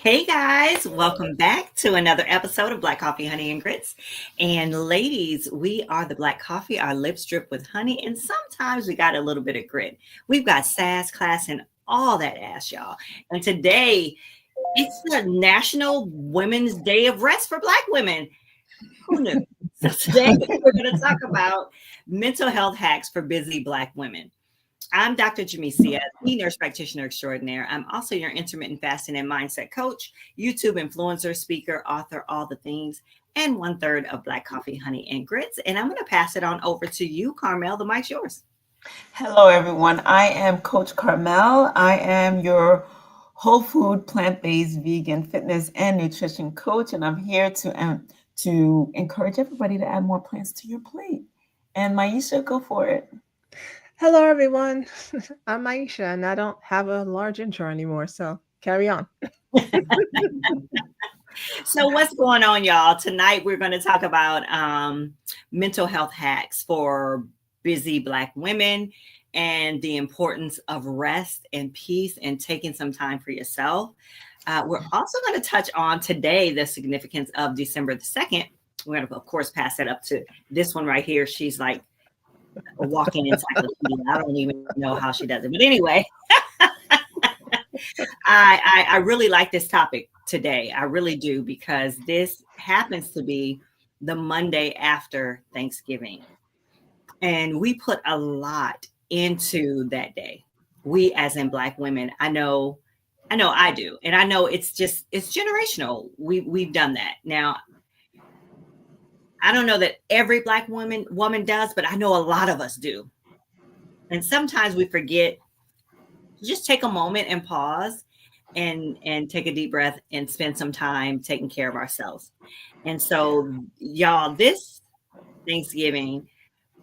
Hey guys, welcome back to another episode of Black Coffee, Honey, and Grits. And ladies, we are the Black Coffee, our lips drip with honey, and sometimes we got a little bit of grit. We've got sass, class, and all that ass, y'all. And today, it's the National Women's Day of Rest for Black women. Who knew? So today, we're going to talk about mental health hacks for busy Black women. I'm Dr. Jamesia, the nurse practitioner extraordinaire. I'm also your intermittent fasting and mindset coach, YouTube influencer, speaker, author, all the things, and 1/3 of Black Coffee, Honey, and Grits. And I'm going to pass it on over to you, Carmel. The mic's yours. Hello, everyone. I am Coach Carmel. I am your whole food, plant-based, vegan, fitness, and nutrition coach, and I'm here to encourage everybody to add more plants to your plate. And Maisha, go for it. Hello, everyone. I'm Maisha, and I don't have a large intro anymore, so carry on. So what's going on, y'all? Tonight, we're going to talk about mental health hacks for busy Black women and the importance of rest and peace and taking some time for yourself. We're also going to touch on today the significance of December the 2nd. We're going to, of course, pass that up to this one right here. She's like a walking encyclopedia. I don't even know how she does it. But anyway, I really like this topic today. I really do, because this happens to be the Monday after Thanksgiving. And we put a lot into that day. We, as in Black women, I know I do. And I know it's generational. We've done that. Now, I don't know that every Black woman does, but I know a lot of us do. And sometimes we forget to just take a moment and pause and take a deep breath and spend some time taking care of ourselves. And so, y'all, this Thanksgiving,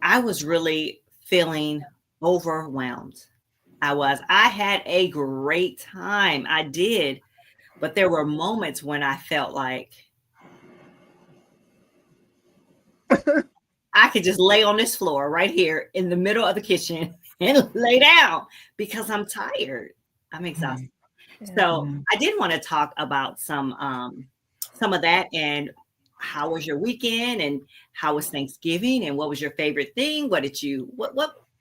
I was really feeling overwhelmed. I had a great time. I did. But there were moments when I felt like I could just lay on this floor right here in the middle of the kitchen and lay down because I'm tired. I'm exhausted. So I did want to talk about some of that, and how was your weekend, and how was Thanksgiving, and what was your favorite thing? What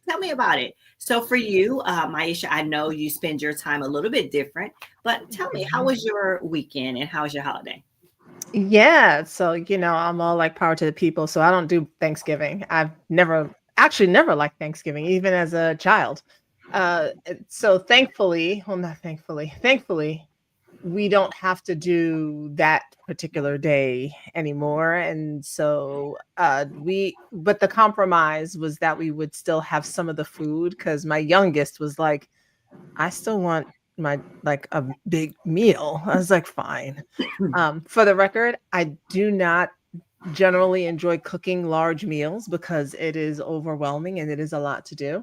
tell me about it. So for you, Maisha, I know you spend your time a little bit different, but tell me, how was your weekend and how was your holiday? Yeah, so I'm all like power to the people, so I don't do Thanksgiving. I've never liked Thanksgiving, even as a child. So thankfully, well, not thankfully, we don't have to do that particular day anymore. And so but the compromise was that we would still have some of the food, because my youngest was like, I still want a big meal. I was like, fine. For the record, I do not generally enjoy cooking large meals because it is overwhelming and it is a lot to do.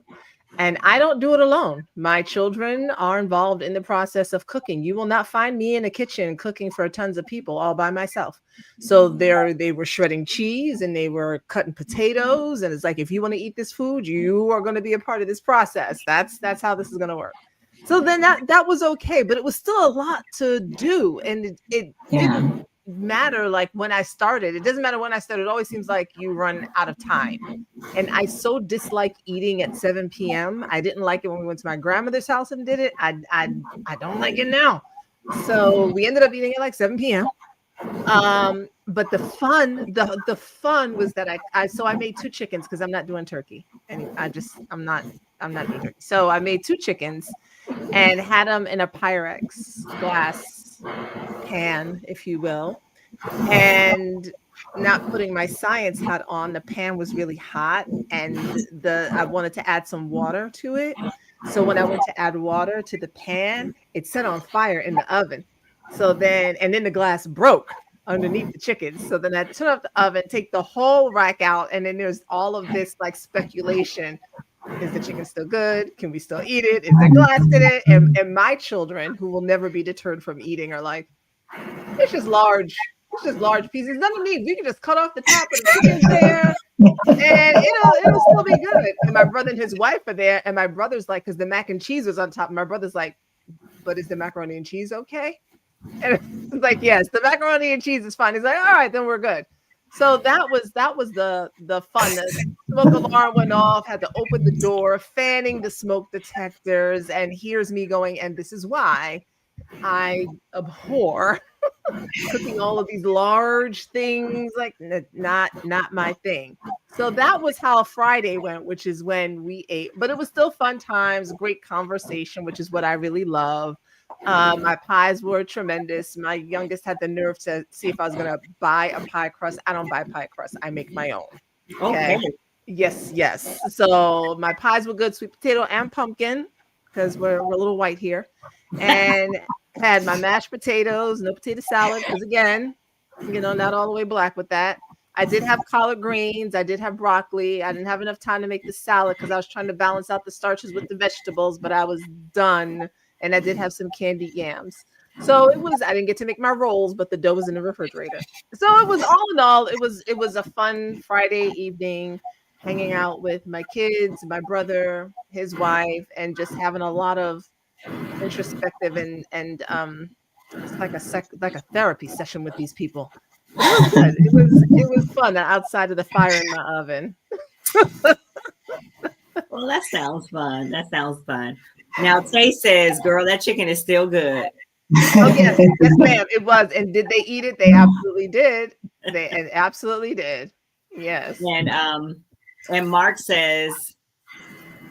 And I don't do it alone. My children are involved in the process of cooking. You will not find me in a kitchen cooking for tons of people all by myself. So they were shredding cheese and they were cutting potatoes. And it's like, if you want to eat this food, you are going to be a part of this process. That's how this is going to work. So then that was okay, but it was still a lot to do. And it didn't matter like when I started. It doesn't matter when I started. It always seems like you run out of time. And I so dislike eating at 7 p.m. I didn't like it when we went to my grandmother's house and did it. I don't like it now. So we ended up eating at like 7 p.m. But the fun was that I made 2 chickens, because I'm not doing turkey. And I'm not doing turkey. So I made 2 chickens and had them in a Pyrex glass pan, if you will. And not putting my science hat on, the pan was really hot, and I wanted to add some water to it. So when I went to add water to the pan, it set on fire in the oven. And then the glass broke underneath the chickens. So then I turn off the oven, take the whole rack out, and then there's all of this like speculation. Is the chicken still good? Can we still eat it? Is there glass in it? And my children, who will never be deterred from eating, are like, it's just large pieces. Nothing needs. We can just cut off the top of the chicken there, and it'll still be good. And my brother and his wife are there, and my brother's like, because the mac and cheese was on top. And my brother's like, but is the macaroni and cheese okay? And it's like, yes, the macaroni and cheese is fine. He's like, all right, then we're good. So that was the fun. The smoke alarm went off, had to open the door, fanning the smoke detectors, and here's me going, and this is why I abhor cooking all of these large things, like not my thing. So that was how Friday went, which is when we ate, but it was still fun times, great conversation, which is what I really love. My pies were tremendous. My youngest had the nerve to see if I was gonna buy a pie crust. I don't buy pie crust, I make my own. Okay. Yes. So my pies were good, sweet potato and pumpkin, because we're a little white here. And had my mashed potatoes, no potato salad, because again, not all the way black with that. I did have collard greens. I did have broccoli. I didn't have enough time to make the salad because I was trying to balance out the starches with the vegetables, but I was done. And I did have some candied yams. So I didn't get to make my rolls, but the dough was in the refrigerator. So it was all in all, it was a fun Friday evening, hanging out with my kids, my brother, his wife, and just having a lot of introspective and it's like a therapy session with these people. It was good. It was fun outside of the fire in my oven. Well, that sounds fun. That sounds fun. Now Tay says, "Girl, that chicken is still good." Oh yes, ma'am. It was. And did they eat it? They absolutely did. They absolutely did. Yes. And Mark says,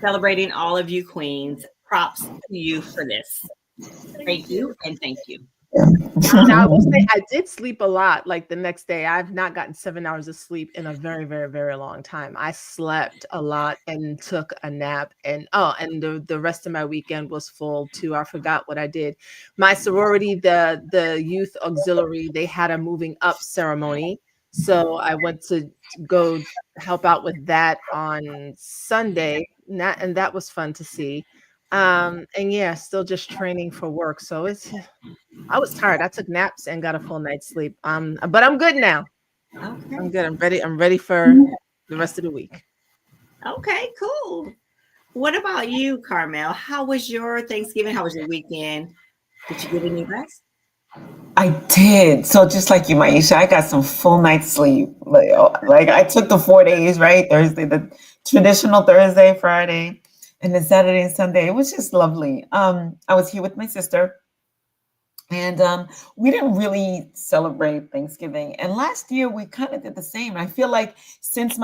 "Celebrating all of you queens. Props to you for this. Thank you and thank you." Now I will say I did sleep a lot. Like the next day, I've not gotten 7 hours of sleep in a very, very, very long time. I slept a lot and took a nap, and the rest of my weekend was full too. I forgot what I did. My sorority, the youth auxiliary, they had a moving up ceremony, so I went to go help out with that on Sunday, and that was fun to see. And yeah, still just training for work. So I was tired. I took naps and got a full night's sleep. But I'm good now. Okay. I'm good. I'm ready for the rest of the week. Okay, cool. What about you, Carmel? How was your Thanksgiving? How was your weekend? Did you get any rest? I did. So just like you, Maisha, I got some full night's sleep. Like I took the 4 days, right? Thursday, the traditional Thursday, Friday, and then Saturday and Sunday. It was just lovely. I was here with my sister, and we didn't really celebrate Thanksgiving. And last year we kind of did the same. I feel like since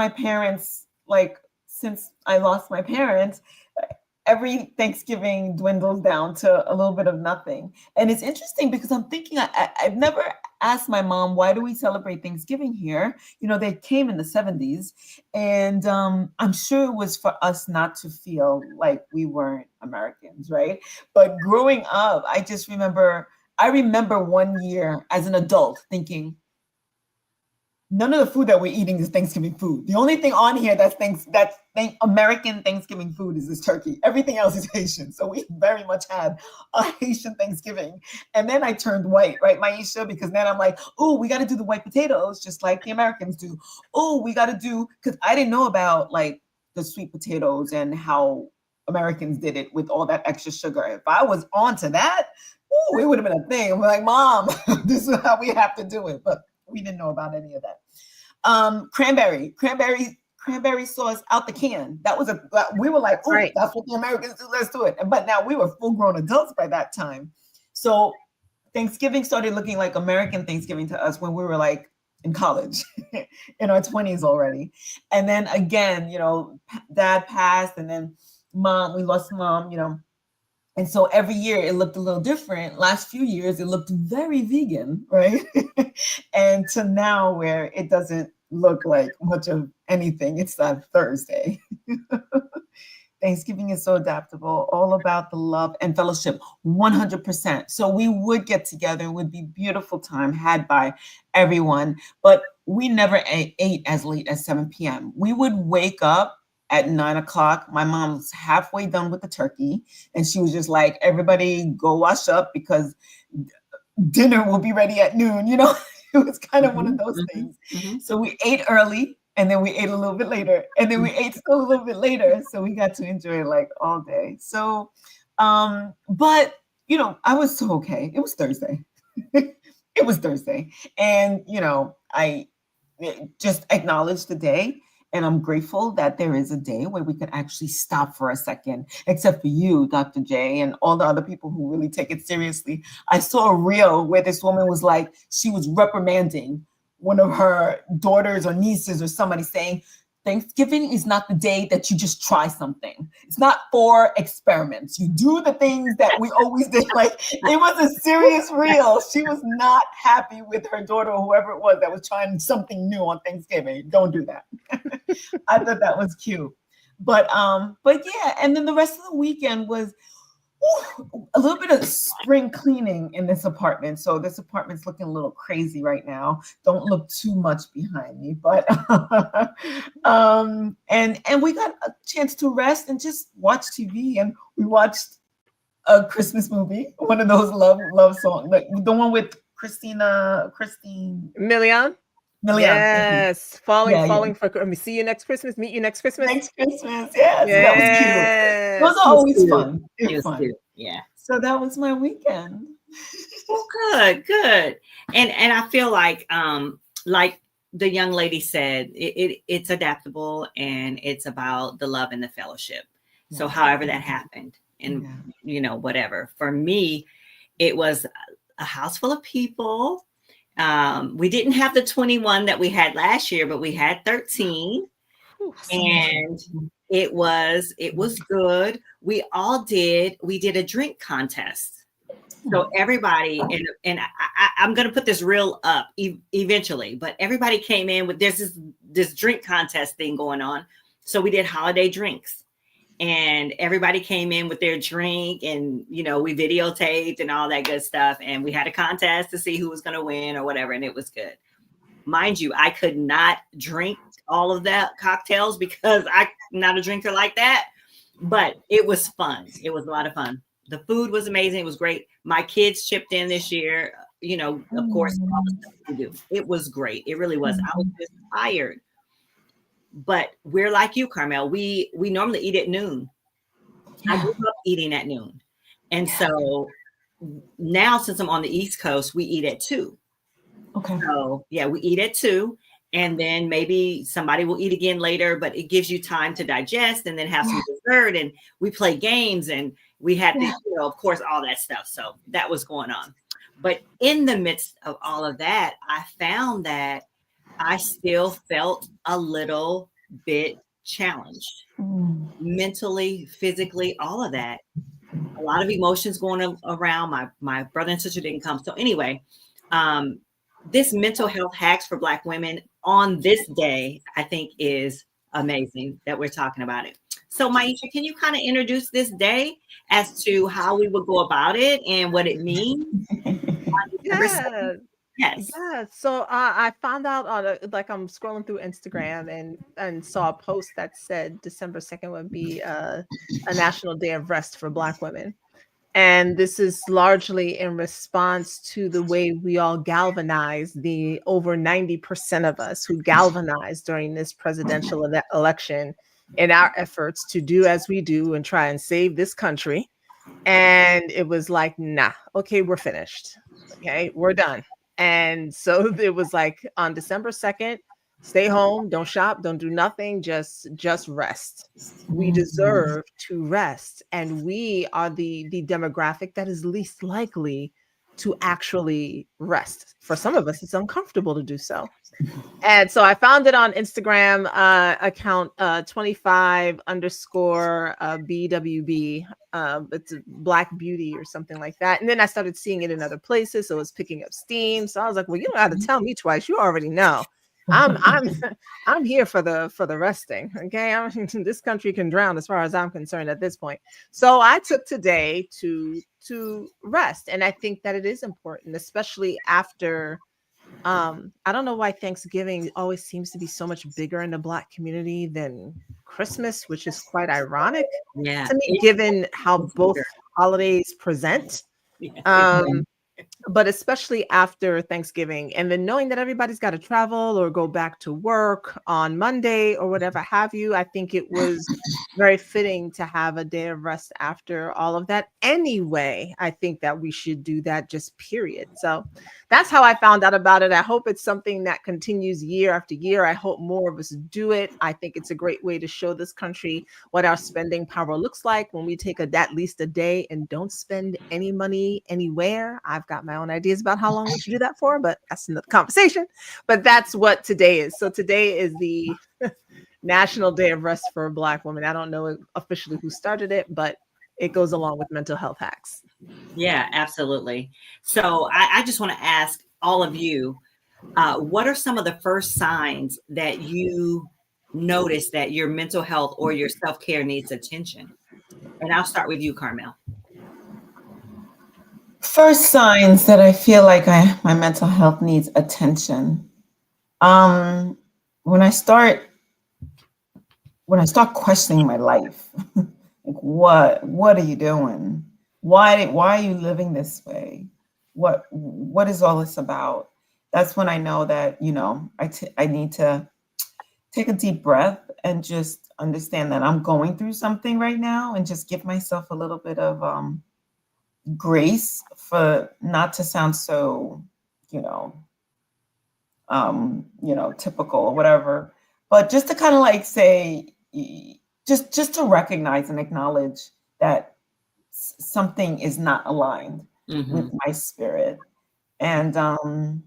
I lost my parents, every Thanksgiving dwindles down to a little bit of nothing. And it's interesting because I'm thinking I've never asked my mom, why do we celebrate Thanksgiving here? They came in the 70s, and I'm sure it was for us not to feel like we weren't Americans, right? But growing up, I remember one year as an adult thinking, none of the food that we're eating is Thanksgiving food. The only thing on here that's American Thanksgiving food is this turkey. Everything else is Haitian. So we very much had a Haitian Thanksgiving. And then I turned white, right, Maisha? Because then I'm like, oh, we got to do the white potatoes just like the Americans do. Oh, we got to do, because I didn't know about like the sweet potatoes and how Americans did it with all that extra sugar. If I was onto that, it would have been a thing. I'm like, Mom, this is how we have to do it. But we didn't know about any of that. Cranberry sauce out the can. We were like, oh, right. That's what the Americans do. Let's do it. But now we were full-grown adults by that time. So Thanksgiving started looking like American Thanksgiving to us when we were like in college, in our 20s already. And then again, Dad passed, and then we lost Mom, And so every year it looked a little different. Last few years, it looked very vegan, right? And to now where it doesn't look like much of anything. It's that Thursday. Thanksgiving is so adaptable, all about the love and fellowship, 100%. So we would get together. It would be beautiful time had by everyone, but we never ate as late as 7 p.m. We would wake up at 9 o'clock. My mom's halfway done with the turkey, and she was just like, everybody go wash up because dinner will be ready at noon. It was kind of one of those things. Mm-hmm. So we ate early, and then we ate a little bit later, and then we ate still a little bit later. So we got to enjoy like all day. So, but I was so okay. It was Thursday. It was Thursday. And, I just acknowledged the day. And I'm grateful that there is a day where we can actually stop for a second, except for you, Dr. J, and all the other people who really take it seriously. I saw a reel where this woman was like, she was reprimanding one of her daughters or nieces or somebody, saying, Thanksgiving is not the day that you just try something. It's not for experiments. You do the things that we always did. Like, it was a serious reel. She was not happy with her daughter or whoever it was that was trying something new on Thanksgiving. Don't do that. I thought that was cute. But yeah, and then the rest of the weekend was a little bit of spring cleaning in this apartment. So this apartment's looking a little crazy right now. Don't look too much behind me, but and we got a chance to rest and just watch TV. And we watched a Christmas movie, one of those love songs, like the one with Christine Milian. Yes, falling for. See you next Christmas. Meet you next Christmas. Next Christmas, yeah. So that was cute. Those are always fun. It was fun. Yeah. So that was my weekend. Well, good. And I feel like the young lady said, it's adaptable and it's about the love and the fellowship. Yeah. So however that happened, and whatever. For me, it was a house full of people. We didn't have the 21 that we had last year, but we had 13. And it was good. We did a drink contest. So everybody, and I'm going to put this reel up eventually, but everybody came in with this drink contest thing going on. So we did holiday drinks. And everybody came in with their drink, and we videotaped and all that good stuff. And we had a contest to see who was going to win or whatever, and it was good. Mind you, I could not drink all of that cocktails because I'm not a drinker like that. But it was fun. It was a lot of fun. The food was amazing. It was great. My kids chipped in this year. Of course, all the stuff we do. It was great. It really was. I was just tired. But we're like you, Carmel. We normally eat at noon. Yeah. I grew up eating at noon. And so now, since I'm on the East Coast, we eat at 2. Okay. So yeah, we eat at 2. And then maybe somebody will eat again later, but it gives you time to digest and then have some dessert. And we play games, and we had to, of course, all that stuff. So that was going on. But in the midst of all of that, I found that I still felt a little bit challenged mentally, physically, all of that. A lot of emotions going around. My brother and sister didn't come. So anyway, this mental health hacks for Black women on this day, I think, is amazing that we're talking about it. So Maisha, can you kind of introduce this day as to how we would go about it and what it means? Yes. Yeah. So I found out I'm scrolling through Instagram and saw a post that said December 2nd would be a National Day of Rest for Black women. And this is largely in response to the way we all galvanized, the over 90% of us who galvanized during this presidential election in our efforts to do as we do and try and save this country. And it was like, nah, okay, we're finished. Okay, we're done. And so it was like on December 2nd, stay home, don't shop, don't do nothing, just rest. We deserve to rest. And we are the demographic that is least likely to actually rest. For some of us, it's uncomfortable to do so. And so I found it on Instagram account 25_BWB. It's Black Beauty or something like that. And then I started seeing it in other places. So it was picking up steam. So I was like, well, you don't have to tell me twice. You already know. I'm here for the resting. Okay. This country can drown as far as I'm concerned at this point. So I took today to rest. And I think that it is important, especially after I don't know why Thanksgiving always seems to be so much bigger in the Black community than Christmas, which is quite ironic to me, given how both holidays present. but especially after Thanksgiving, and then knowing that everybody's got to travel or go back to work on Monday or whatever have you, I think it was very fitting to have a day of rest after all of that. Anyway, I think that we should do that, just period. So that's how I found out about it. I hope it's something that continues year after year. I hope more of us do it. I think it's a great way to show this country what our spending power looks like when we take at least a day and don't spend any money anywhere. I've got my own ideas about how long we should do that for, but that's another conversation. But that's what today is. So today is the National Day of Rest for Black women. I don't know officially who started it, but it goes along with mental health hacks. Yeah, absolutely. So I just want to ask all of you, what are some of the first signs that you notice that your mental health or your self-care needs attention? And I'll start with you, Carmel. First signs that I feel like my mental health needs attention. When I start questioning my life, like what are you doing? Why are you living this way? What is all this about? That's when I know that, I need to take a deep breath and just understand that I'm going through something right now, and just give myself a little bit of grace for not to sound so, typical or whatever, but just to kind of like say, just to recognize and acknowledge that something is not aligned with my spirit, and for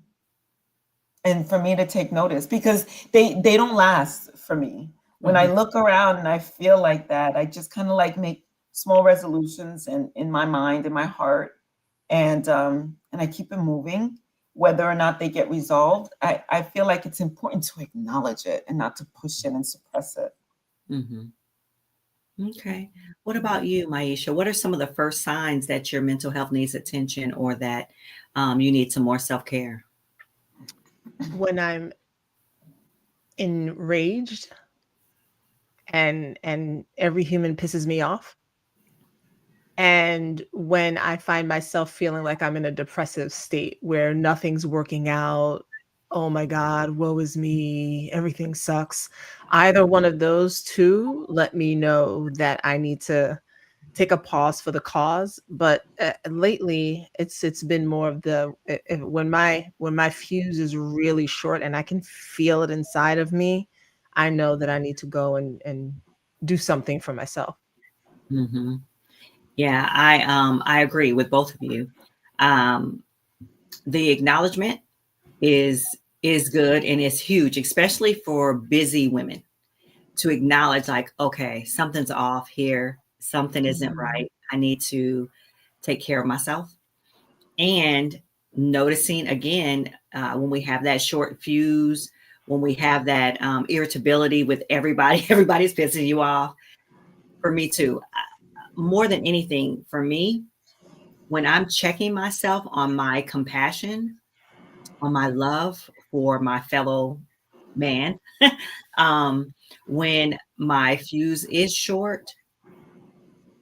me to take notice, because they don't last for me. When I look around and I feel like that, I just kind of like make small resolutions in my mind, in my heart, and I keep it moving, whether or not they get resolved. I feel like it's important to acknowledge it and not to push it and suppress it. Okay. What about you, Maisha? What are some of the first signs that your mental health needs attention, or that you need some more self-care? When I'm enraged and every human pisses me off, and when I find myself feeling like I'm in a depressive state where nothing's working out, oh my God, woe is me, everything sucks. Either one of those two let me know that I need to take a pause for the cause. But lately, it's been more of the when my fuse is really short and I can feel it inside of me, I know that I need to go and do something for myself. Yeah, I agree with both of you. The acknowledgement is good, and it's huge, especially for busy women, to acknowledge like, okay, something's off here, something isn't right. I need to take care of myself. And noticing again, when we have that short fuse, when we have that irritability with everybody's pissing you off. For me too, more than anything, for me, when I'm checking myself on my compassion, on my love for my fellow man, when my fuse is short,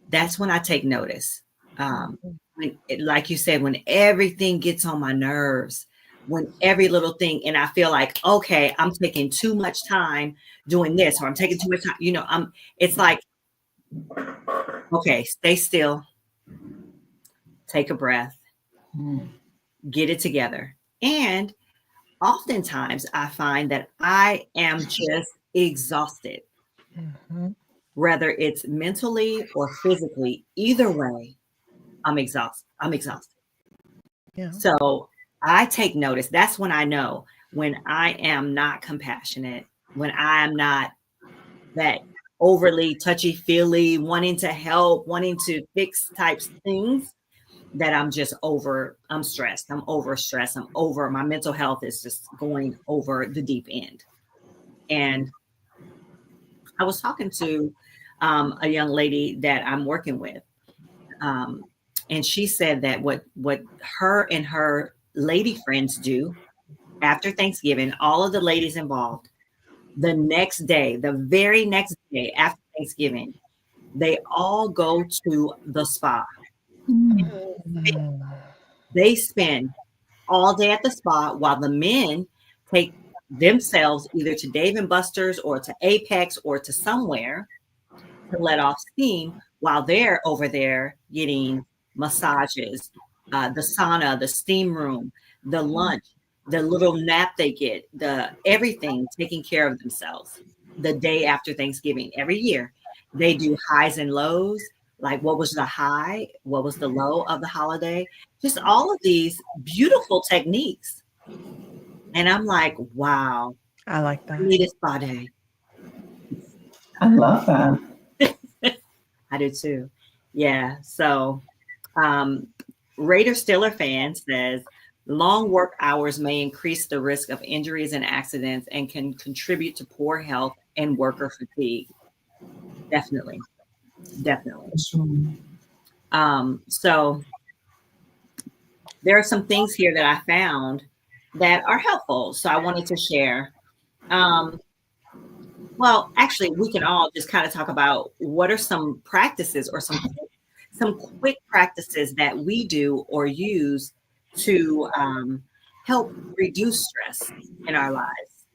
that's when I take notice. Like you said, when everything gets on my nerves, when every little thing, and I feel like, okay, I'm taking too much time doing this, or I'm taking too much time, it's like, okay, stay still, take a breath, get it together. And oftentimes I find that I am just exhausted, whether it's mentally or physically. Either way, I'm exhausted. Yeah. So I take notice. That's when I know when I am not compassionate, when I am not that overly touchy-feely, wanting to help, wanting to fix types of things, that I'm stressed. I'm overstressed. My mental health is just going over the deep end. And I was talking to a young lady that I'm working with. And she said that what her and her lady friends do after Thanksgiving, all of the ladies involved, the very next day after Thanksgiving, they all go to the spa. They spend all day at the spa while the men take themselves either to Dave and Buster's or to Apex or to somewhere to let off steam while they're over there getting massages, the sauna, the steam room, the lunch, the little nap they get, the everything, taking care of themselves the day after Thanksgiving. Every year they do highs and lows, like what was the high, what was the low of the holiday, just all of these beautiful techniques. And I'm like, wow, I like I that. need a spa day. I love that. I do too. Yeah. So Raider Stiller fan says long work hours may increase the risk of injuries and accidents and can contribute to poor health and worker fatigue. Definitely. Definitely. So there are some things here that I found that are helpful. So I wanted to share. Well, actually, we can all just kind of talk about what are some practices or some quick practices that we do or use to help reduce stress in our lives.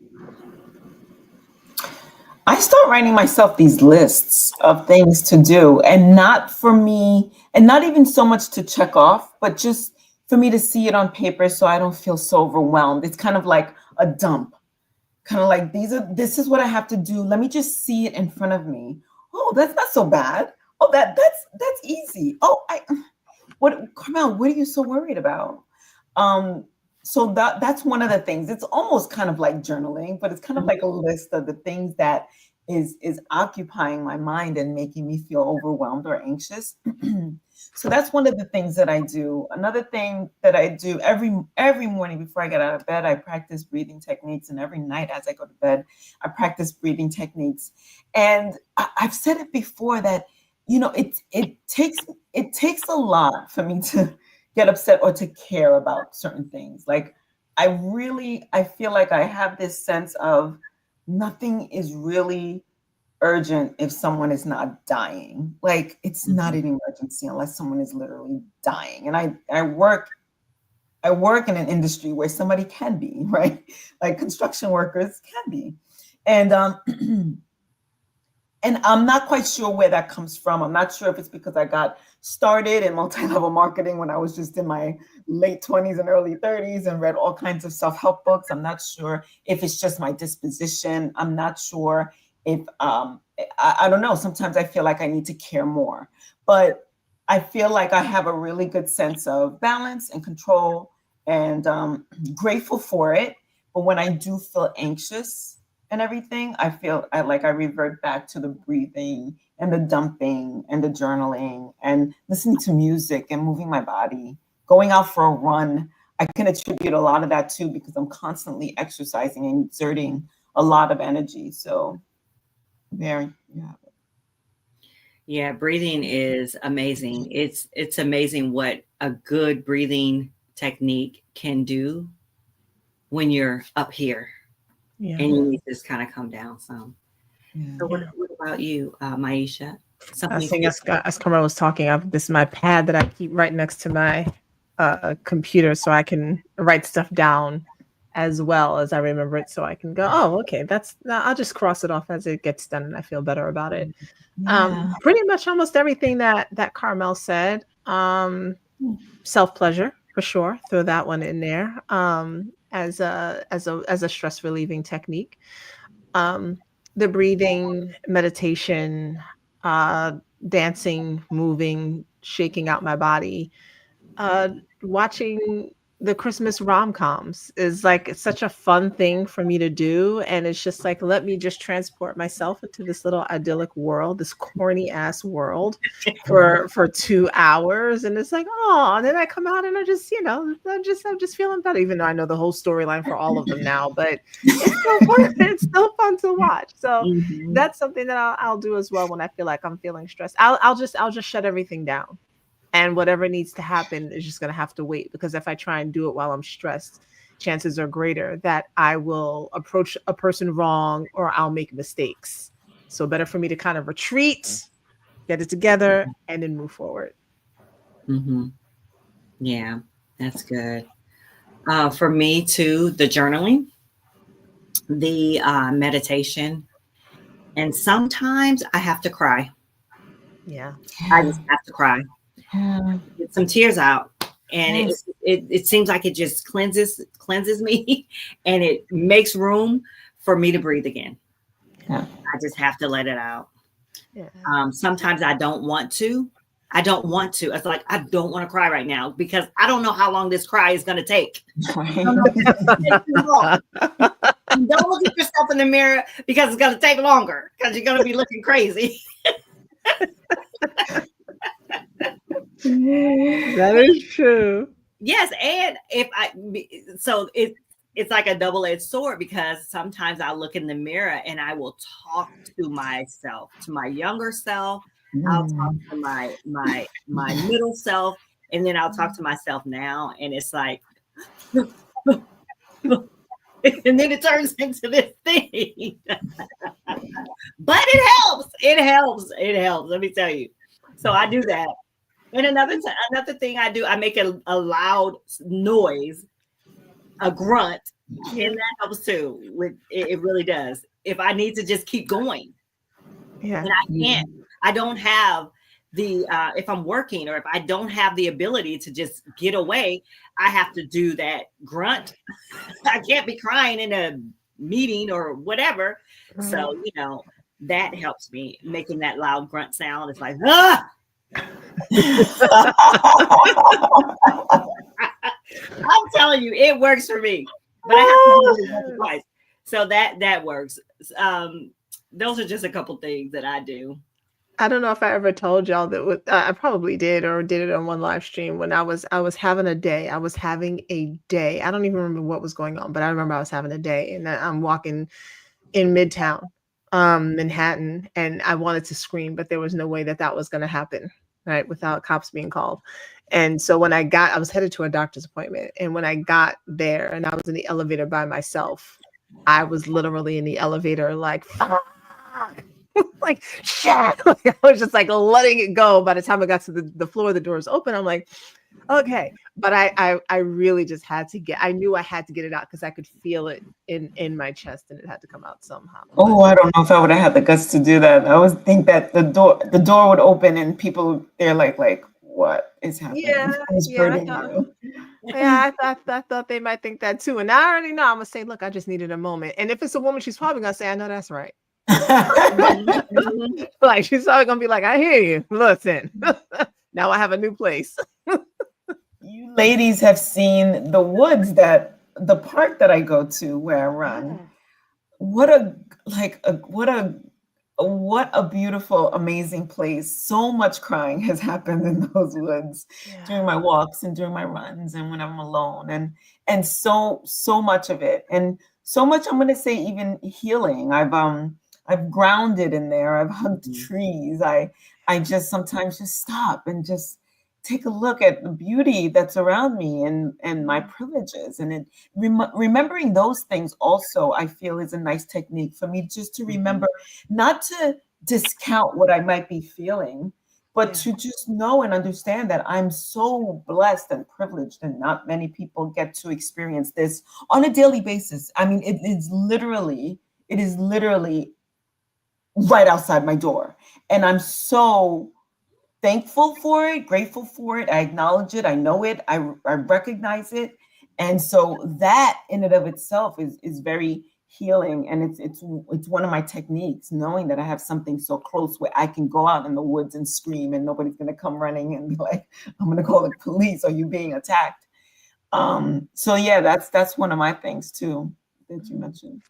I start writing myself these lists of things to do, and not for me, and not even so much to check off, but just for me to see it on paper so I don't feel so overwhelmed. It's kind of like a dump, kind of like this is what I have to do. Let me just see it in front of me. Oh, that's not so bad. Oh, that's easy. Oh, Carmel, what are you so worried about? So that's one of the things. It's almost kind of like journaling, but it's kind of like a list of the things that is occupying my mind and making me feel overwhelmed or anxious. So that's one of the things that I do. Another thing that I do every morning before I get out of bed, I practice breathing techniques, and every night as I go to bed, I practice breathing techniques. And I've said it before that, you know, it takes a lot for me to get upset or to care about certain things. Like I feel like I have this sense of nothing is really urgent if someone is not dying. Like it's not an emergency unless someone is literally dying. And I work in an industry where somebody can be, right? Like construction workers can be. And and I'm not quite sure where that comes from. I'm not sure if it's because I got started in multi-level marketing when I was just in my late 20s and early 30s and read all kinds of self-help books. I'm not sure if it's just my disposition. I'm not sure if, I don't know. Sometimes I feel like I need to care more. But I feel like I have a really good sense of balance and control, and grateful for it. But when I do feel anxious and everything, I feel I revert back to the breathing and the dumping and the journaling and listening to music and moving my body, going out for a run. I can attribute a lot of that too, because I'm constantly exercising and exerting a lot of energy. So there you have it. Yeah, breathing is amazing. It's amazing what a good breathing technique can do when you're up here. Yeah. And you need to just kind of come down some. Yeah. So what about you, Maisha? I think as Carmel was talking, this is my pad that I keep right next to my computer so I can write stuff down as well as I remember it, so I can go, oh, okay, I'll just cross it off as it gets done and I feel better about it. Yeah. Pretty much almost everything that Carmel said. Self-pleasure for sure. Throw that one in there as a stress relieving technique. The breathing, meditation, dancing, moving, shaking out my body, watching the Christmas rom-coms is like such a fun thing for me to do. And it's just like, let me just transport myself into this little idyllic world, this corny ass world for 2 hours. And it's like, oh, and then I come out and I just, I'm just feeling better, even though I know the whole storyline for all of them now, but it's still fun. It's still fun to watch. So that's something that I'll do as well when I feel like I'm feeling stressed. I'll just shut everything down. And whatever needs to happen is just going to have to wait, because if I try and do it while I'm stressed, chances are greater that I will approach a person wrong or I'll make mistakes. So better for me to kind of retreat, get it together, and then move forward. Yeah. That's good. For me too, the journaling, the meditation, and sometimes I have to cry. Yeah. I Yeah. just have to cry, Yeah. get some tears out, and Yes. it seems like it just cleanses me, and it makes room for me to breathe again. Yeah. I just have to let it out. Yeah. Sometimes I don't want to. I don't want to. It's like I don't want to cry right now because I don't know how long this cry is going to take. I don't know if it's gonna take too long. And don't look at yourself in the mirror because it's going to take longer because you're going to be looking crazy. That is true. Yes, and it's like a double-edged sword because sometimes I look in the mirror and I will talk to myself, to my younger self. I'll talk to my middle self, and then I'll talk to myself now, and it's like, and then it turns into this thing. But it helps. It helps. It helps. Let me tell you. So I do that. And another thing I do, I make a loud noise, a grunt, and that helps too. It really does. If I need to just keep going, Yeah. and I can't, I don't have the if I'm working or if I don't have the ability to just get away, I have to do that grunt. I can't be crying in a meeting or whatever. So that helps me making that loud grunt sound. It's like ah. I'm telling you, it works for me. But I have to do it once or twice. So that works. Those are just a couple things that I do. I don't know if I ever told y'all that I probably did or did it on one live stream when I was having a day. I was having a day. I don't even remember what was going on, but I remember I was having a day, and I'm walking in Midtown, Manhattan, and I wanted to scream, but there was no way that was going to happen, right, without cops being called. And so when I was headed to a doctor's appointment, and when I got there and I was in the elevator by myself, I was literally in the elevator like, fuck. Like shit. Like, I was just like letting it go. By the time I got to the floor, the doors open. I'm like, okay. But I really just had to I knew I had to get it out because I could feel it in my chest, and it had to come out somehow. Oh, I don't know if I would have had the guts to do that. I always think that the door would open and people they're like what is happening? Yeah, Who's hurting you? Yeah, I thought they might think that too. And I already know I'm gonna say, look, I just needed a moment. And if it's a woman, she's probably gonna say, I know that's right. Like she's probably gonna be like, I hear you. Listen, now I have a new place. You ladies have seen the woods the park that I go to where I run. What a beautiful, amazing place. So much crying has happened in those woods during my walks and during my runs and when I'm alone and so much of it. And so much, I'm gonna say, even healing. I've grounded in there. I've hugged trees. I just sometimes just stop and just take a look at the beauty that's around me and my privileges. And remembering those things also, I feel, is a nice technique for me, just to remember, not to discount what I might be feeling, but to just know and understand that I'm so blessed and privileged, and not many people get to experience this on a daily basis. I mean, it is literally right outside my door. And I'm so thankful for it, grateful for it. I acknowledge it. I know it. I recognize it. And so that in and of itself is very healing. And it's one of my techniques, knowing that I have something so close where I can go out in the woods and scream and nobody's going to come running and be like, I'm going to call the police. Are you being attacked? So yeah, that's one of my things too that you mentioned.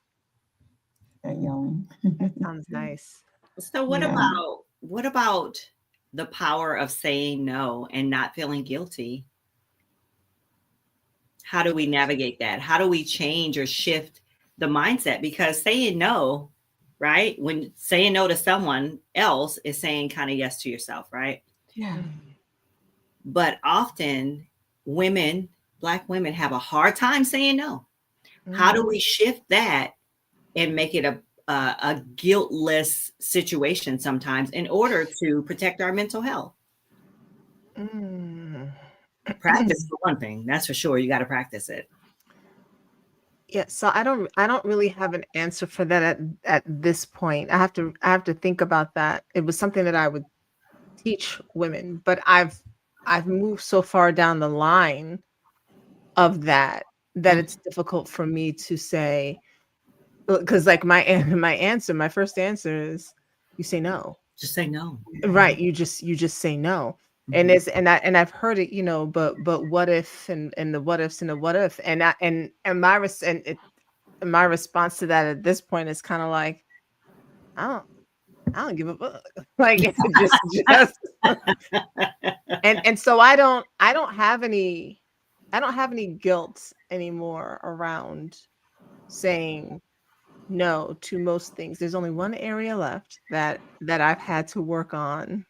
That yelling. That sounds nice. So what about the power of saying no and not feeling guilty? How do we navigate that? How do we change or shift the mindset? Because saying no, right? When saying no to someone else is saying kind of yes to yourself, right? Yeah. But often Black women have a hard time saying no. How do we shift that and make it a guiltless situation sometimes in order to protect our mental health? practice for one thing. That's for sure. You got to practice it. Yeah, so I don't really have an answer for that at this point. I have to think about that. It was something that I would teach women, but I've moved so far down the line of that it's difficult for me to say, because like my first answer is you say no. Just say no. Right, you just say no. And Mhm. it's and I've heard it, but what if, and the what ifs and the what if, and my response to that at this point is kind of like, I don't give a fuck. Like, just and so I don't have any guilt anymore around saying no to most things. There's only one area left that I've had to work on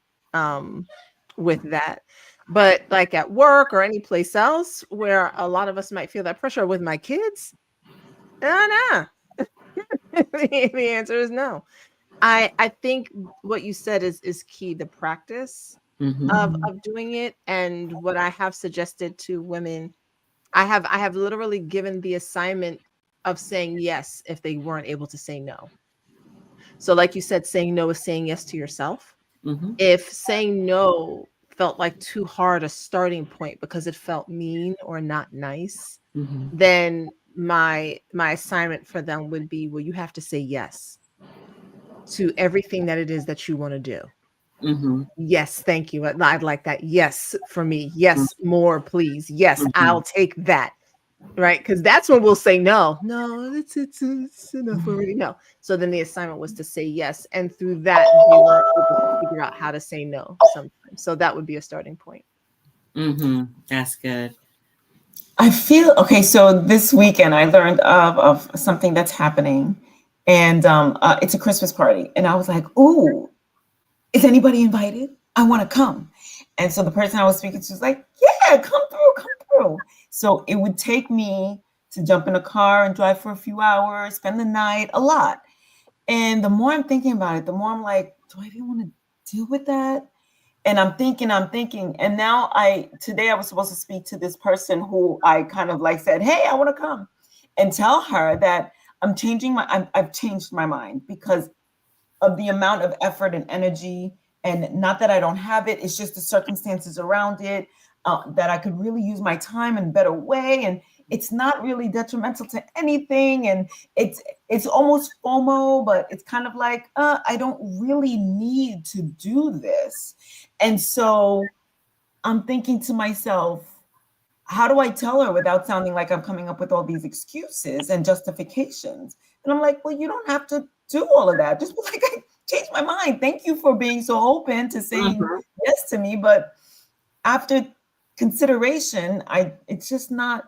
with that. But like at work or any place else where a lot of us might feel that pressure, with my kids, nah. The answer is no. I think what you said is key, the practice Mhm. of doing it. And what I have suggested to women, I have literally given the assignment of saying yes if they weren't able to say no. So like you said, saying no is saying yes to yourself. Mhm. If saying no felt like too hard a starting point because it felt mean or not nice, Mhm. then my assignment for them would be, well, you have to say yes to everything that it is that you want to do. Mhm. Yes, thank you. I'd like that. Yes, for me. Yes, more, please. Yes, I'll Mhm. take that. Right? Because that's when we'll say no. No, it's enough already. No. So then the assignment was to say yes, and through that they were able to figure out how to say no sometimes. So that would be a starting point. Mhm. That's good. I feel okay. So this weekend, I learned of something that's happening, and it's a Christmas party, and I was like, "Ooh, is anybody invited? I want to come." And so the person I was speaking to was like, "Yeah, come through, come through." So it would take me to jump in a car and drive for a few hours, spend the night, a lot. And the more I'm thinking about it, the more I'm like, "Do I even want to deal with that?" And I'm thinking, and now today I was supposed to speak to this person who I kind of like said, "Hey, I want to come," and tell her that I've changed my mind because of the amount of effort and energy, and not that I don't have it, it's just the circumstances around it, that I could really use my time in a better way, and it's not really detrimental to anything, and it's almost FOMO, but it's kind of like, I don't really need to do this. And so I'm thinking to myself, how do I tell her without sounding like I'm coming up with all these excuses and justifications? And I'm like, well, you don't have to do all of that. Just be like, I changed my mind. Thank you for being so open to saying Mhm. yes to me. But after consideration, it's just not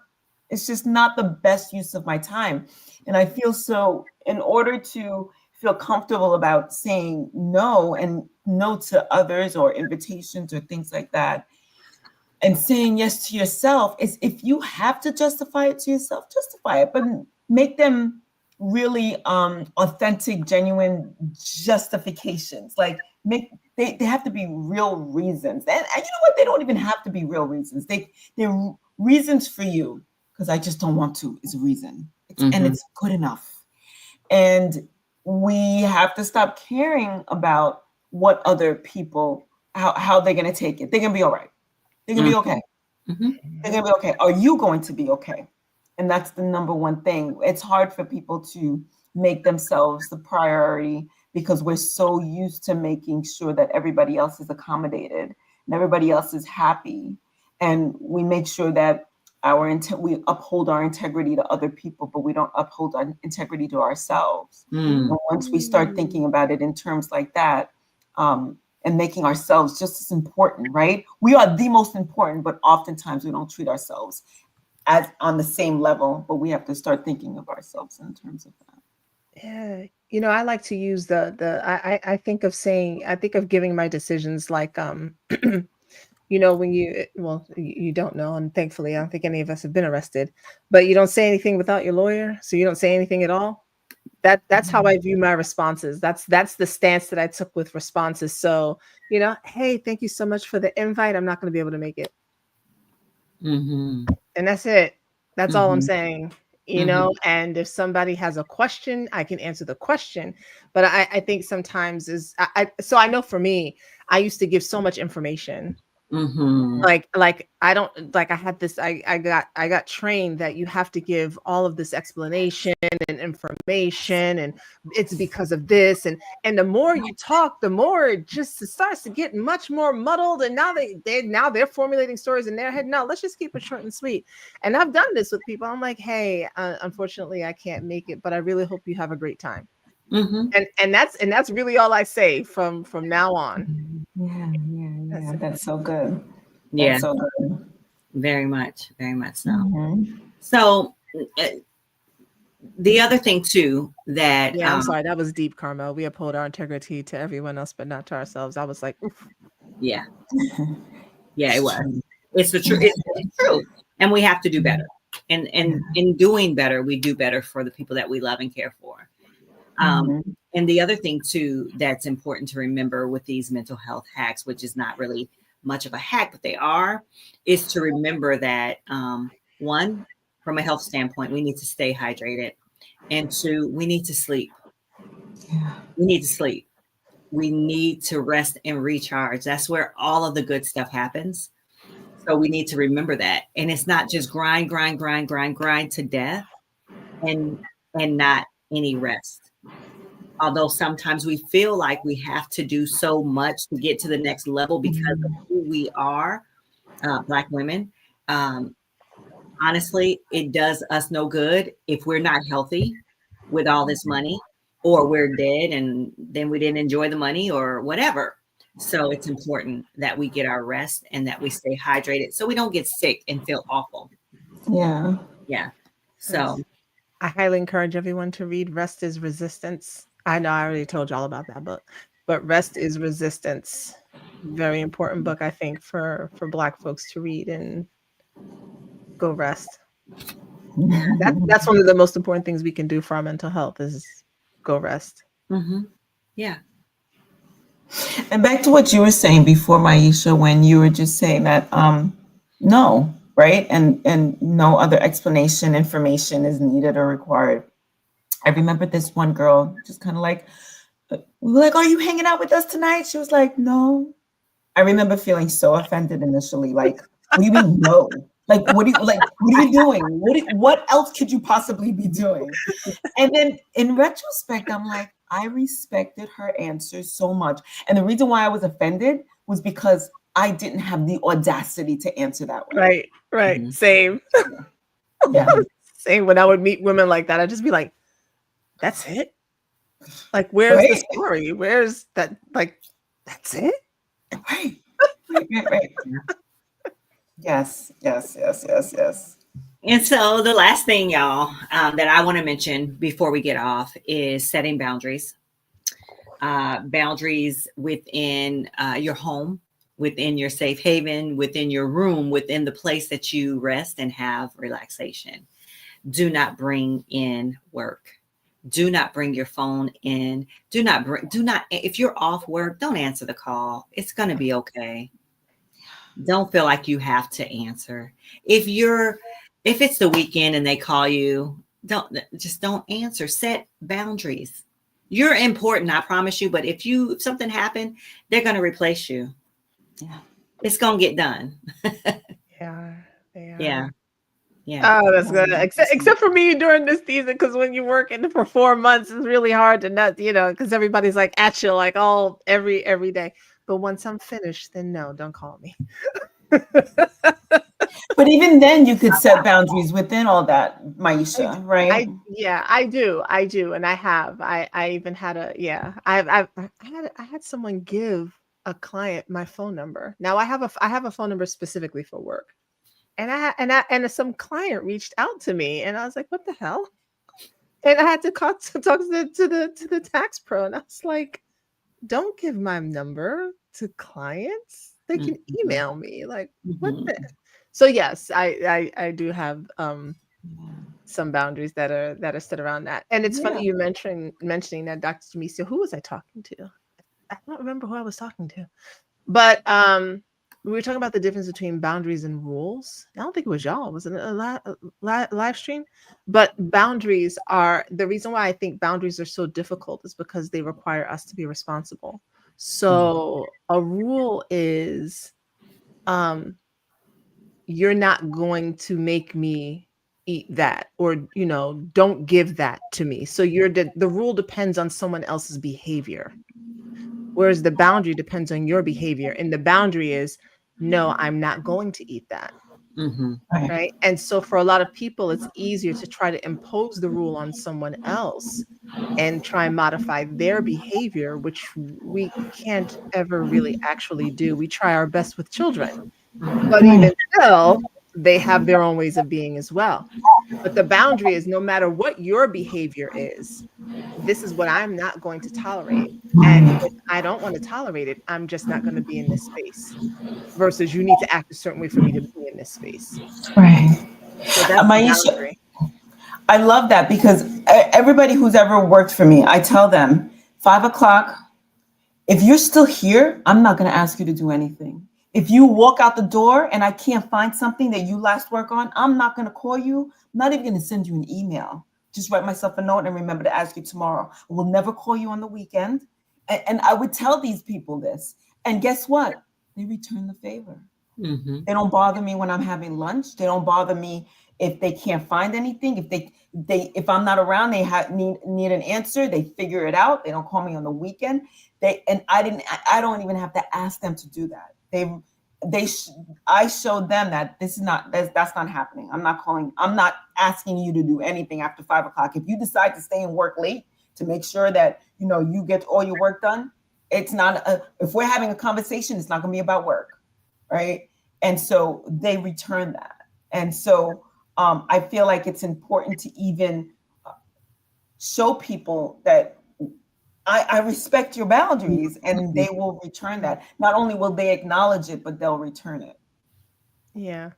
the best use of my time. And I feel so, in order to feel comfortable about saying no and no to others or invitations or things like that, and saying yes to yourself, is if you have to justify it to yourself, justify it, but make them really authentic, genuine justifications. Like they have to be real reasons. And you know what? They don't even have to be real reasons. They're reasons for you, because I just don't want to is a reason. And Mhm. it's good enough. And we have to stop caring about what other people, how they're gonna take it. They're gonna be all right. They're gonna be okay. Mhm. They're gonna be okay. Are you going to be okay? And that's the number one thing. It's hard for people to make themselves the priority because we're so used to making sure that everybody else is accommodated and everybody else is happy. And we make sure that we uphold our integrity to other people, but we don't uphold our integrity to ourselves. Mm. And once we start thinking about it in terms like that, and making ourselves just as important, right? We are the most important, but oftentimes we don't treat ourselves as on the same level, but we have to start thinking of ourselves in terms of that. Yeah. I like to use I think of giving my decisions like when you don't know, and thankfully I don't think any of us have been arrested, but you don't say anything without your lawyer, so you don't say anything at all. That's how I view my responses. That's the stance that I took with responses. So, hey, thank you so much for the invite. I'm not going to be able to make it. Mm-hmm. And that's it. That's all I'm Mhm. saying. You know, and if somebody has a question, I can answer the question. But I think sometimes so I know for me, I used to give so much information. Mm-hmm. Like I don't like I had this I got trained that you have to give all of this explanation and information, and it's because of this, and the more you talk, the more it just starts to get much more muddled, and now they're formulating stories in their head. No, let's just keep it short and sweet. And I've done this with people. I'm like, hey, unfortunately I can't make it, but I really hope you have a great time. Mm-hmm. And that's really all I say from now on. Yeah. That's so good. Yeah, That's so good. very much so. Mhm. So the other thing too that Yeah, I'm sorry. That was deep, Carmel. We uphold our integrity to everyone else, but not to ourselves. I was like, oof. yeah, it was. It's the truth. It's true, and we have to do better. And in doing better, we do better for the people that we love and care for. And the other thing too that's important to remember with these mental health hacks, which is not really much of a hack, but they are, is to remember that one, from a health standpoint, we need to stay hydrated, and two, we need to sleep. Yeah. We need to sleep. We need to rest and recharge. That's where all of the good stuff happens. So we need to remember that. And it's not just grind to death and not any rest. Although sometimes we feel like we have to do so much to get to the next level because of who we are, Black women. Honestly, it does us no good if we're not healthy with all this money, or we're dead and then we didn't enjoy the money or whatever. So it's important that we get our rest and that we stay hydrated so we don't get sick and feel awful. Yeah. Yeah. So I highly encourage everyone to read Rest is Resistance. I know I already told y'all about that book, but Rest is Resistance. Very important book, I think, for Black folks to read and go rest. That's one of the most important things we can do for our mental health is go rest. yeah. And back to what you were saying before, Maisha, when you were just saying that no, right? And no other explanation, information is needed or required. I remember this one girl just kind of like, we were like, are you hanging out with us tonight? She was like, no. I remember feeling so offended initially. Like, what do you mean no? Like, what are you doing? What else could you possibly be doing? And then in retrospect, I'm like, I respected her answer so much. And the reason why I was offended was because I didn't have the audacity to answer that way. Right. Same. Yeah. Same. When I would meet women like that, I'd just be like, that's it? Like, where's the story? Where's that? Like, that's it? Right. Yes. And so the last thing, y'all, that I want to mention before we get off is setting boundaries. Boundaries within your home, within your safe haven, within your room, within the place that you rest and have relaxation. Do not bring in work. Do not bring your phone in. If you're off work, don't answer the call. It's going to be okay. Don't feel like you have to answer. If it's the weekend and they call you, don't answer. Set boundaries. You're important, I promise you. But if something happened, they're going to replace you. Yeah. It's going to get done. Yeah. Yeah. Oh, that's good. Except for me during this season, because when you're working for 4 months, it's really hard to not, because everybody's like at you like every day. But once I'm finished, then no, don't call me. But even then, you could set boundaries within all that, Maisha, right? I do, and I have. I even had I had someone give a client my phone number. Now I have a phone number specifically for work, and some client reached out to me, and I was like, what the hell? And I had to talk to the tax pro, and I was like, don't give my number to clients. They can email me. Like, what the? So yes, I do have some boundaries that are set around that. And it's funny you mentioning that, Dr. Jamisa. Who was I talking to? I don't remember who I was talking to. But we were talking about the difference between boundaries and rules. I don't think it was y'all. Was it a live stream? But boundaries are the reason why I think boundaries are so difficult is because they require us to be responsible. So a rule is, you're not going to make me eat that, or don't give that to me. So the rule depends on someone else's behavior, whereas the boundary depends on your behavior. And the boundary is, no, I'm not going to eat that. Right. And so for a lot of people, it's easier to try to impose the rule on someone else and try and modify their behavior, which we can't ever really actually do. We try our best with children, but even still, they have their own ways of being as well. But the boundary is, no matter what your behavior is, this is what I'm not going to tolerate. And if I don't want to tolerate it, I'm just not going to be in this space. Versus you need to act a certain way for me to be in this space. Right. So that's the boundary. I love that, because everybody who's ever worked for me, I tell them 5 o'clock, if you're still here, I'm not going to ask you to do anything. If you walk out the door and I can't find something that you last work on, I'm not going to call you. I'm not even going to send you an email. Just write myself a note and remember to ask you tomorrow. I will never call you on the weekend. And I would tell these people this. And guess what? They return the favor. They don't bother me when I'm having lunch. They don't bother me if they can't find anything. If I'm not around, they need an answer. They figure it out. They don't call me on the weekend. I don't even have to ask them to do that. I showed them that that's not happening. I'm not asking you to do anything after 5 o'clock. If you decide to stay and work late to make sure that you get all your work done, it's not if we're having a conversation, it's not going to be about work, right? And so they return that. And so I feel like it's important to even show people that I respect your boundaries, and they will return that. Not only will they acknowledge it, but they'll return it. Yeah.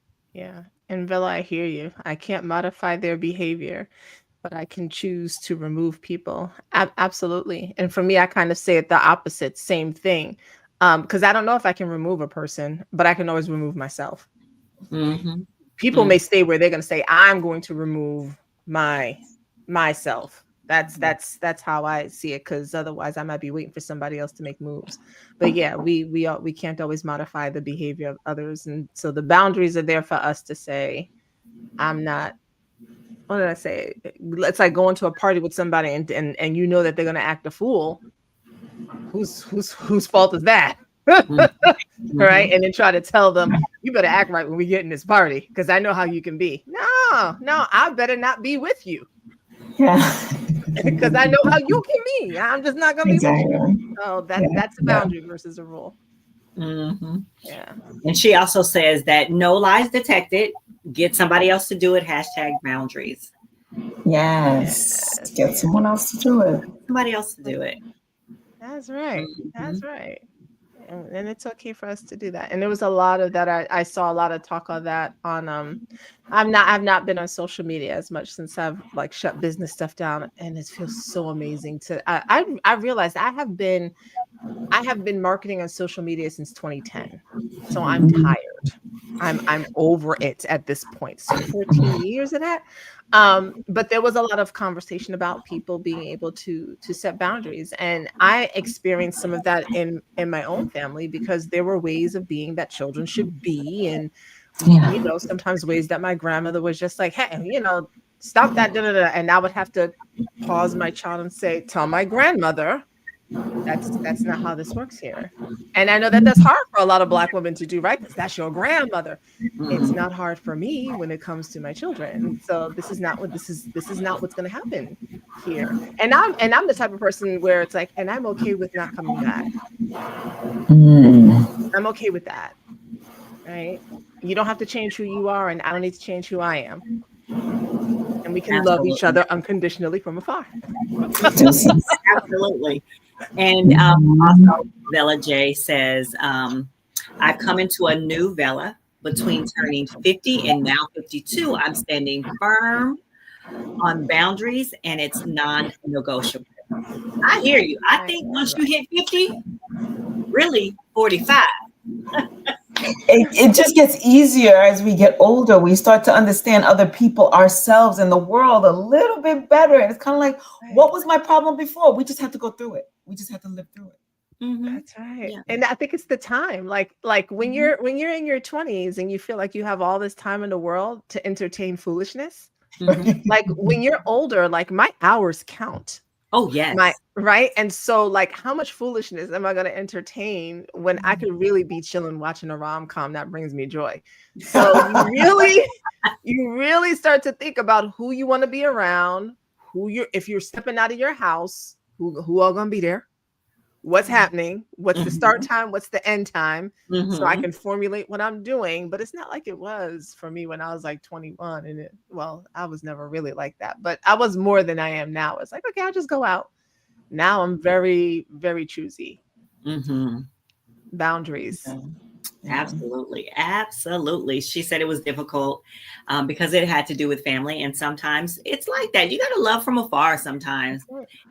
And Villa, I hear you. I can't modify their behavior, but I can choose to remove people. Absolutely. And for me, I kind of say it the opposite, same thing. Because I don't know if I can remove a person, but I can always remove myself. People may stay where they're going to say, I'm going to remove myself. That's how I see it, because otherwise I might be waiting for somebody else to make moves. But yeah, we can't always modify the behavior of others, and so the boundaries are there for us to say, I'm not. What did I say? It's like going to a party with somebody and that they're gonna act a fool. Whose fault is that? Right? And then try to tell them, you better act right when we get in this party, because I know how you can be. No, I better not be with you. Yeah. Because I know how you can be. I'm just not going to be with you. So that's a boundary versus a rule. Yeah. And she also says that no lies detected. Get somebody else to do it. #boundaries. Yes. Get someone else to do it. Somebody else to do it. That's right. That's right. And it's okay for us to do that. And there was a lot of that. I saw a lot of talk of that on I've not been on social media as much since I've like shut business stuff down, and it feels so amazing to I realized I have been marketing on social media since 2010. So I'm tired. I'm over it at this point. So 14 years of that. But there was a lot of conversation about people being able to set boundaries. And I experienced some of that in my own family, because there were ways of being that children should be. And, sometimes ways that my grandmother was just like, hey, stop that. And I would have to pause my child and say, tell my grandmother, that's not how this works here. And I know that that's hard for a lot of Black women to do, right? Because that's your grandmother. It's not hard for me when it comes to my children. So this is not what's going to happen here. And I'm the type of person where it's like, and I'm okay with not coming back. I'm okay with that. Right? You don't have to change who you are, and I don't need to change who I am. And we can love each other unconditionally from afar. Absolutely. And also, Vela J says, I've come into a new Vela between turning 50 and now 52. I'm standing firm on boundaries, and it's non-negotiable. I hear you. I think once you hit 50, really 45. it just gets easier as we get older. We start to understand other people, ourselves, and the world a little bit better. And it's kind of like, what was my problem before? We just have to go through it. We just have to live through it. Mhm. That's right. Yeah. And I think it's the time. Like when you're in your 20s and you feel like you have all this time in the world to entertain foolishness. Mhm. Like when you're older, like my hours count. Oh yes. Right. And so like how much foolishness am I going to entertain when I could really be chilling watching a rom-com that brings me joy? So you really start to think about who you want to be around, if you're stepping out of your house, who all gonna be there, what's happening, what's the start time, what's the end time, so I can formulate what I'm doing. But it's not like it was for me when I was like 21. And I was never really like that, but I was more than I am now. It's like, okay, I'll just go out. Now I'm very, very choosy. Boundaries. Absolutely. She said it was difficult because it had to do with family. And sometimes it's like that. You got to love from afar sometimes.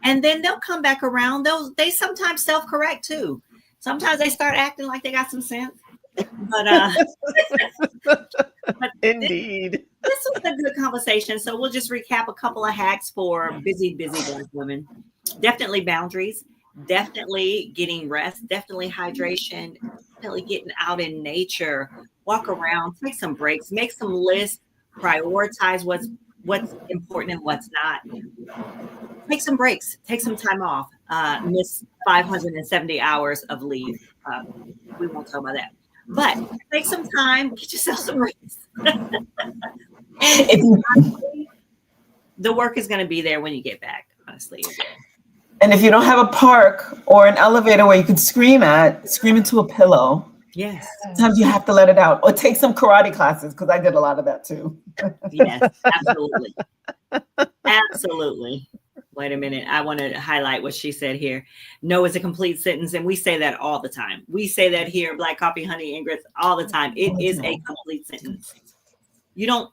And then they'll come back around. They sometimes self-correct too. Sometimes they start acting like they got some sense. But Indeed. This was a good conversation. So we'll just recap a couple of hacks for busy Black women. Definitely boundaries. Definitely getting rest. Definitely hydration. Definitely getting out in nature. Walk around. Take some breaks. Make some lists. Prioritize what's important and what's not. Take some breaks. Take some time off. Miss 570 hours of leave. We won't talk about that. But take some time. Get yourself some rest. And the work is going to be there when you get back, honestly. And if you don't have a park or an elevator where you can scream into a pillow. Yes. Sometimes you have to let it out, or take some karate classes, because I did a lot of that too. Yes, absolutely. Absolutely. Wait a minute. I want to highlight what she said here. No is a complete sentence. And we say that all the time. We say that here, Black Coffee, Honey, and Grits, all the time. It is a complete sentence. You don't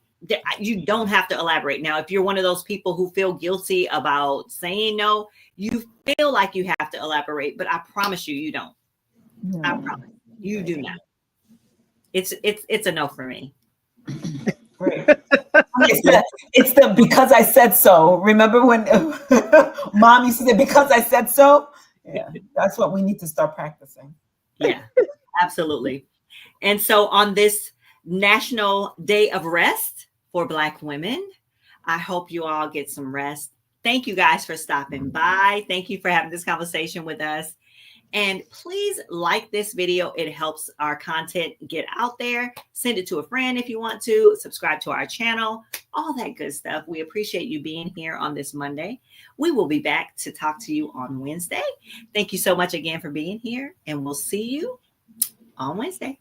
have to elaborate. Now, if you're one of those people who feel guilty about saying no, you feel like you have to elaborate, but I promise you, you don't. I promise you do not. It's a no for me. Right. It's the because I said so. Remember when Mom used to say, because I said so? Yeah, that's what we need to start practicing. Yeah, absolutely. And so on this National Day of Rest for Black women, I hope you all get some rest. Thank you guys for stopping by. Thank you for having this conversation with us. And please like this video. It helps our content get out there. Send it to a friend if you want to. Subscribe to our channel. All that good stuff. We appreciate you being here on this Monday. We will be back to talk to you on Wednesday. Thank you so much again for being here. And we'll see you on Wednesday.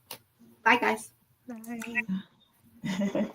Bye, guys. Bye.